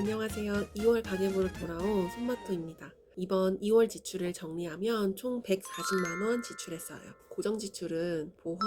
안녕하세요. 2월 가계부로 돌아온 손마토입니다. 이번 2월 지출을 정리하면 총 140만원 지출했어요. 고정 지출은 보험,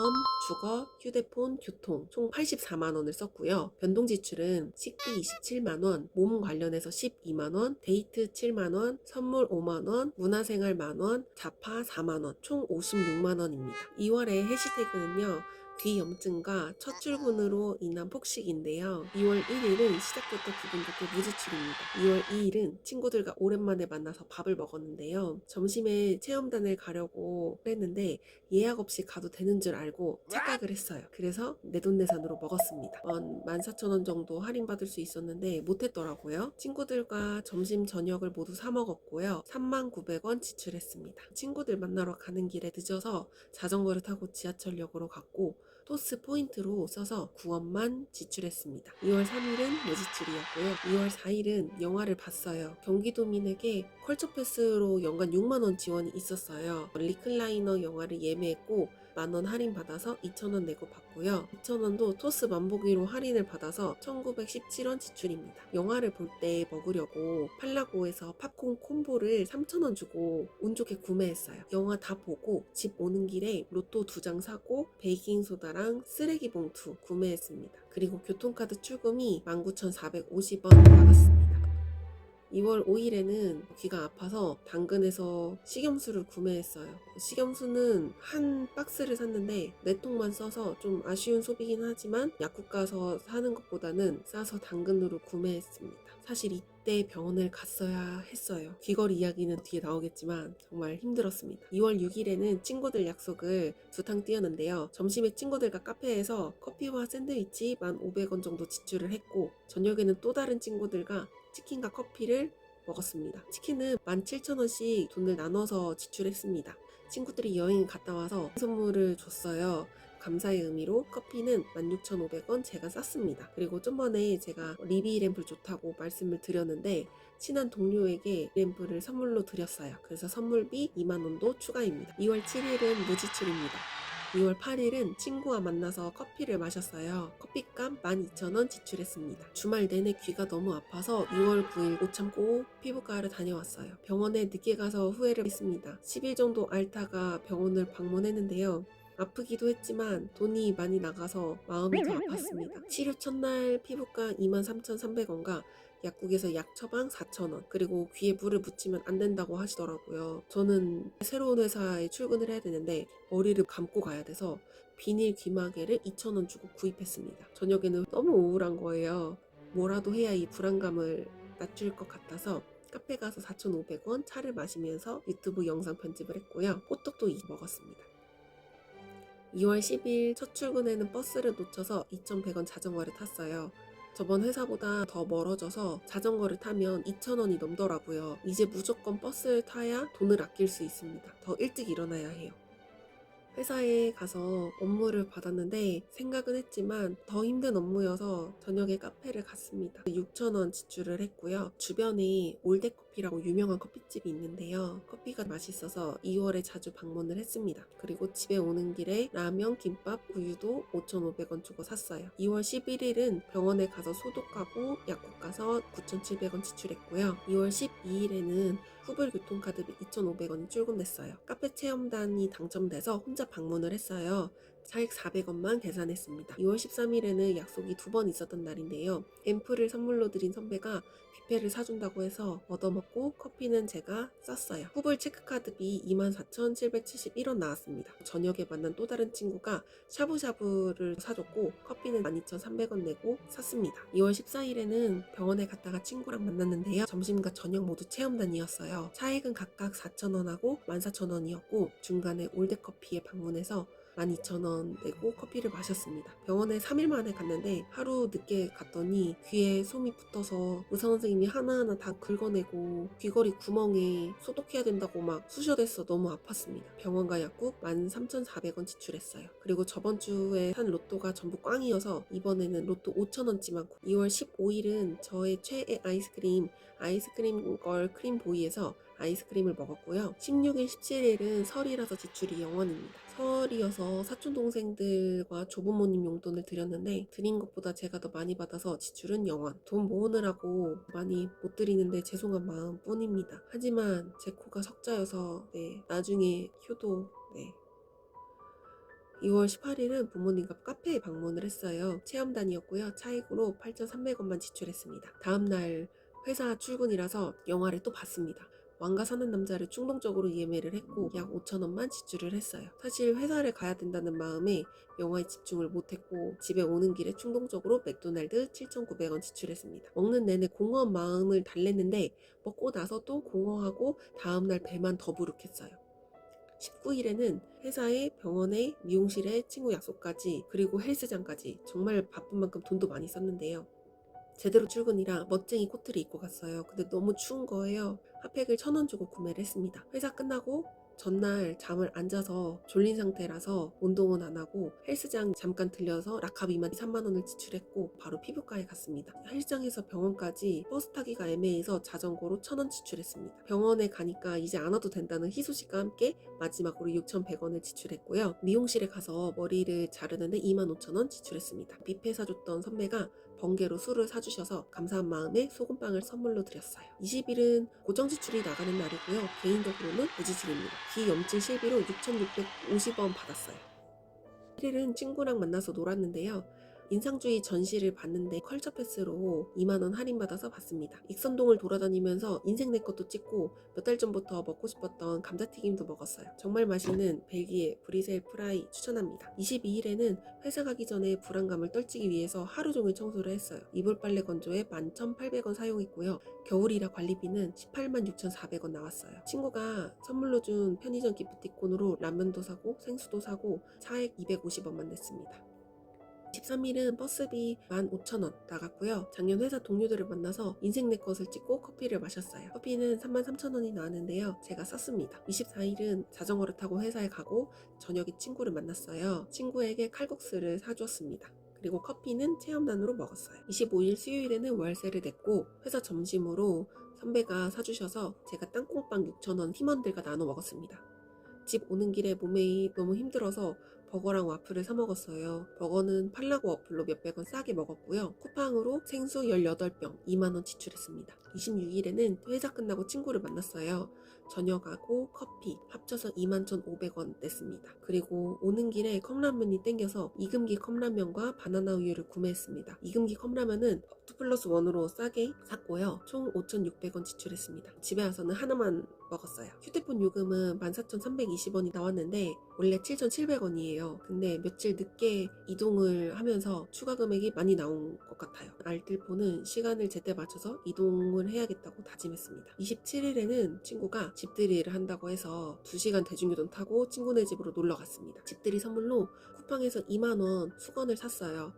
주거, 휴대폰, 교통 총 84만원을 썼고요. 변동 지출은 식비 27만원, 몸 관련해서 12만원, 데이트 7만원, 선물 5만원, 문화생활 만원, 자파 4만원, 총 56만원입니다. 2월의 해시태그는요. 귀염증과 첫 출근으로 인한 폭식인데요. 2월 1일은 시작부터 기분 좋게 무지출입니다. 2월 2일은 친구들과 오랜만에 만나서 밥을 먹었는데요. 점심에 체험단을 가려고 했는데 예약 없이 가도 되는 줄 알고 착각을 했어요. 그래서 내돈내산으로 먹었습니다. 14,000원 정도 할인받을 수 있었는데 못했더라고요. 친구들과 점심 저녁을 모두 사 먹었고요. 39,000원 지출했습니다. 친구들 만나러 가는 길에 늦어서 자전거를 타고 지하철역으로 갔고 토스 포인트로 써서 9원만 지출했습니다. 2월 3일은 무지출이었고요. 2월 4일은 영화를 봤어요. 경기도민에게 컬처패스로 연간 6만원 지원이 있었어요. 리클라이너 영화를 예매했고 만원 할인 받아서 2,000원 내고 봤고요. 2,000원도 토스 만보기로 할인을 받아서 1,917원 지출입니다. 영화를 볼 때 먹으려고 팔라고에서 팝콘 콤보를 3,000원 주고 운 좋게 구매했어요. 영화 다 보고 집 오는 길에 로또 2장 사고 베이킹소다랑 쓰레기 봉투 구매했습니다. 그리고 교통카드 출금이 19,450원 나갔습니다. 2월 5일에는 귀가 아파서 당근에서 식염수를 구매했어요. 식염수는 한 박스를 샀는데 4통만 써서 좀 아쉬운 소비긴 하지만 약국 가서 사는 것보다는 싸서 당근으로 구매했습니다. 사실 이때 병원을 갔어야 했어요. 귀걸이 이야기는 뒤에 나오겠지만 정말 힘들었습니다. 2월 6일에는 친구들 약속을 2탕 띄었는데요. 점심에 친구들과 카페에서 커피와 샌드위치 1,500원 정도 지출을 했고 저녁에는 또 다른 친구들과 치킨과 커피를 먹었습니다. 치킨은 17,000원씩 돈을 나눠서 지출했습니다. 친구들이 여행 갔다 와서 선물을 줬어요. 감사의 의미로 커피는 16,500원 제가 쌌습니다. 그리고 좀 전에 제가 리비 램프 좋다고 말씀을 드렸는데 친한 동료에게 램프를 선물로 드렸어요. 그래서 선물비 2만원도 추가입니다. 2월 7일은 무지출입니다. 2월 8일은 친구와 만나서 커피를 마셨어요. 커피값 12,000원 지출했습니다. 주말 내내 귀가 너무 아파서 2월 9일 못 참고 피부과를 다녀왔어요. 병원에 늦게 가서 후회를 했습니다. 10일 정도 앓다가 병원을 방문했는데요. 아프기도 했지만 돈이 많이 나가서 마음이 더 아팠습니다. 치료 첫날 피부과 23,300원과 약국에서 약 처방 4,000원 그리고 귀에 물을 묻히면 안 된다고 하시더라고요. 저는 새로운 회사에 출근을 해야 되는데 머리를 감고 가야 돼서 비닐 귀마개를 2,000원 주고 구입했습니다. 저녁에는 너무 우울한 거예요. 뭐라도 해야 이 불안감을 낮출 것 같아서 카페 가서 4,500원 차를 마시면서 유튜브 영상 편집을 했고요. 호떡도 먹었습니다. 2월 10일 첫 출근에는 버스를 놓쳐서 2,100원 자전거를 탔어요. 저번 회사보다 더 멀어져서 자전거를 타면 2,000원이 넘더라고요. 이제 무조건 버스를 타야 돈을 아낄 수 있습니다. 더 일찍 일어나야 해요. 회사에 가서 업무를 받았는데 생각은 했지만 더 힘든 업무여서 저녁에 카페를 갔습니다. 6,000원 지출을 했고요. 주변에 올댓커피라고 유명한 커피집이 있는데요. 커피가 맛있어서 2월에 자주 방문을 했습니다. 그리고 집에 오는 길에 라면, 김밥, 우유도 5,500원 주고 샀어요. 2월 11일은 병원에 가서 소독하고 약국 가서 9,700원 지출했고요. 2월 12일에는 후불 교통카드비 2,500원이 출금됐어요. 카페 체험단이 당첨돼서 혼자 방문을 했어요. 차액 400원만 계산했습니다. 2월 13일에는 약속이 2번 있었던 날인데요. 앰플을 선물로 드린 선배가 뷔페를 사준다고 해서 얻어먹고 커피는 제가 쌌어요. 후불 체크카드비 24,771원 나왔습니다. 저녁에 만난 또 다른 친구가 샤브샤브를 사줬고 커피는 12,300원 내고 샀습니다. 2월 14일에는 병원에 갔다가 친구랑 만났는데요. 점심과 저녁 모두 체험단이었어요. 차액은 각각 4,000원하고 14,000원이었고 중간에 올댓커피에 방문해서 12,000원 내고 커피를 마셨습니다. 병원에 3일 만에 갔는데 하루 늦게 갔더니 귀에 솜이 붙어서 의사 선생님이 하나하나 다 긁어내고 귀걸이 구멍에 소독해야 된다고 막 쑤셔댔어. 너무 아팠습니다. 병원과 약국 13,400원 지출했어요. 그리고 저번 주에 산 로또가 전부 꽝이어서 이번에는 로또 5,000원치만 2월 15일은 저의 최애 아이스크림 걸 크림보이에서 아이스크림을 먹었고요. 16일, 17일은 설이라서 지출이 0원입니다. 설이어서 사촌 동생들과 조부모님 용돈을 드렸는데 드린 것보다 제가 더 많이 받아서 지출은 0원. 돈 모으느라고 많이 못 드리는데 죄송한 마음 뿐입니다. 하지만 제 코가 석자여서 나중에 효도 2월 18일은 부모님과 카페에 방문을 했어요. 체험단이었고요. 차익으로 8,300원만 지출했습니다. 다음날 회사 출근이라서 영화를 또 봤습니다. 왕가 사는 남자를 충동적으로 예매를 했고 약 5,000원만 지출을 했어요. 사실 회사를 가야 된다는 마음에 영화에 집중을 못했고 집에 오는 길에 충동적으로 맥도날드 7,900원 지출했습니다. 먹는 내내 공허한 마음을 달랬는데 먹고 나서 또 공허하고 다음날 배만 더부룩했어요. 19일에는 회사에 병원에 미용실에 친구 약속까지 그리고 헬스장까지 정말 바쁜 만큼 돈도 많이 썼는데요. 제대로 출근이라 멋쟁이 코트를 입고 갔어요. 근데 너무 추운 거예요. 핫팩을 1,000원 주고 구매를 했습니다. 회사 끝나고 전날 잠을 안 자서 졸린 상태라서 운동은 안 하고 헬스장 잠깐 들려서 라카비만 3만원을 지출했고 바로 피부과에 갔습니다. 헬스장에서 병원까지 버스 타기가 애매해서 자전거로 1,000원 지출했습니다. 병원에 가니까 이제 안 와도 된다는 희소식과 함께 마지막으로 6,100원을 지출했고요. 미용실에 가서 머리를 자르는데 25,000원 지출했습니다. 뷔페 사줬던 선배가 번개로 술을 사주셔서 감사한 마음에 소금빵을 선물로 드렸어요. 20일은 고정 지출이 나가는 날이고요. 개인적으로는 무지출입니다. 비염질 실비로 6,650원 받았어요. 1일은 친구랑 만나서 놀았는데요. 인상주의 전시를 봤는데 컬처 패스로 2만원 할인받아서 봤습니다. 익선동을 돌아다니면서 인생 내 것도 찍고 몇 달 전부터 먹고 싶었던 감자튀김도 먹었어요. 정말 맛있는 벨기에 브리셀 프라이 추천합니다. 22일에는 회사 가기 전에 불안감을 떨치기 위해서 하루 종일 청소를 했어요. 이불 빨래 건조에 11,800원 사용했고요. 겨울이라 관리비는 186,400원 나왔어요. 친구가 선물로 준 편의점 기프티콘으로 라면도 사고 생수도 사고 차액 250원만 냈습니다. 13일은 버스비 15,000원 나갔고요. 작년 회사 동료들을 만나서 인생 내 것을 찍고 커피를 마셨어요. 커피는 33,000원이 나왔는데요. 제가 쌌습니다. 24일은 자전거를 타고 회사에 가고 저녁에 친구를 만났어요. 친구에게 칼국수를 사주었습니다. 그리고 커피는 체험단으로 먹었어요. 25일 수요일에는 월세를 냈고 회사 점심으로 선배가 사주셔서 제가 땅콩빵 6,000원 팀원들과 나눠 먹었습니다. 집 오는 길에 몸이 너무 힘들어서 버거랑 와플을 사 먹었어요. 버거는 팔라고 어플로 몇백원 싸게 먹었고요. 쿠팡으로 생수 18병 2만원 지출했습니다. 26일에는 회사 끝나고 친구를 만났어요. 저녁하고 커피 합쳐서 21,500원 냈습니다. 그리고 오는 길에 컵라면이 땡겨서 이금기 컵라면과 바나나 우유를 구매했습니다. 이금기 컵라면은 2+1으로 싸게 샀고요. 총 5,600원 지출했습니다. 집에 와서는 하나만 먹었어요. 휴대폰 요금은 14,320원이 나왔는데 원래 7,700원이에요. 근데 며칠 늦게 이동을 하면서 추가 금액이 많이 나온 것 같아요. 알뜰폰은 시간을 제때 맞춰서 이동을 해야겠다고 다짐했습니다. 27일에는 친구가 집들이를 한다고 해서 2시간 대중교통 타고 친구네 집으로 놀러 갔습니다. 집들이 선물로 쿠팡에서 2만원 수건을 샀어요.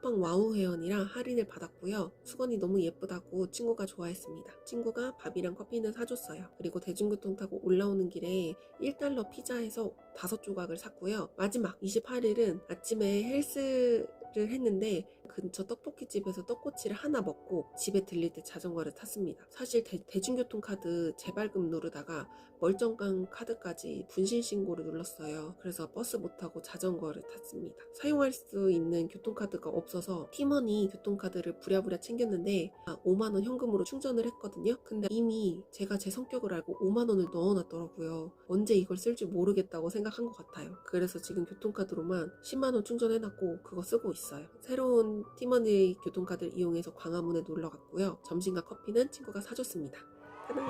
쿠팡 와우 회원이라 할인을 받았고요. 수건이 너무 예쁘다고 친구가 좋아했습니다. 친구가 밥이랑 커피는 사줬어요. 그리고 대중교통 타고 올라오는 길에 1달러 피자에서 5조각을 샀고요. 마지막 28일은 아침에 헬스를 했는데 근처 떡볶이집에서 떡꼬치를 하나 먹고 집에 들릴 때 자전거를 탔습니다. 사실 대중교통 카드 재발급 누르다가 멀쩡한 카드까지 분실 신고를 눌렀어요. 그래서 버스 못 타고 자전거를 탔습니다. 사용할 수 있는 교통카드가 없어서 팀원이 교통카드를 부랴부랴 챙겼는데 5만원 현금으로 충전을 했거든요. 근데 이미 제가 제 성격을 알고 5만원을 넣어놨더라고요. 언제 이걸 쓸 줄 모르겠다고 생각한 것 같아요. 그래서 지금 교통카드로만 10만원 충전해놨고 그거 쓰고 있어요. 새로운 팀원의 교통카드를 이용해서 광화문에 놀러 갔고요. 점심과 커피는 친구가 사줬습니다. 짜잔!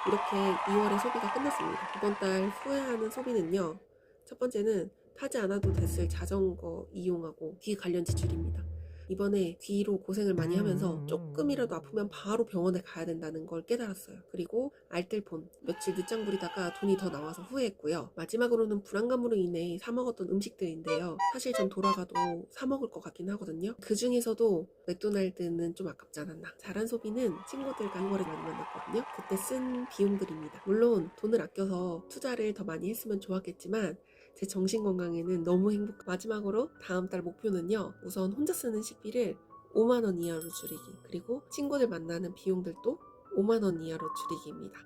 이렇게 2월의 소비가 끝났습니다. 이번 달 후회하는 소비는요. 첫 번째는 타지 않아도 됐을 자전거 이용하고 귀 관련 지출입니다. 이번에 귀로 고생을 많이 하면서 조금이라도 아프면 바로 병원에 가야 된다는 걸 깨달았어요. 그리고 알뜰폰 며칠 늦장 부리다가 돈이 더 나와서 후회했고요. 마지막으로는 불안감으로 인해 사 먹었던 음식들인데요. 사실 전 돌아가도 사 먹을 것 같긴 하거든요. 그 중에서도 맥도날드는 좀 아깝지 않았나. 잘한 소비는 친구들과 한거를 많이 만났거든요. 그때 쓴 비용들입니다. 물론 돈을 아껴서 투자를 더 많이 했으면 좋았겠지만 제 정신건강에는 너무 마지막으로 다음 달 목표는요. 우선 혼자 쓰는 식비를 5만원 이하로 줄이기, 그리고 친구들 만나는 비용들도 5만원 이하로 줄이기입니다.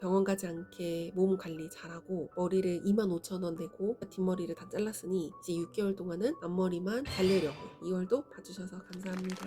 병원 가지 않게 몸 관리 잘하고 머리를 25,000원 내고 뒷머리를 다 잘랐으니 이제 6개월 동안은 앞머리만 자르려고 2월도 봐주셔서 감사합니다.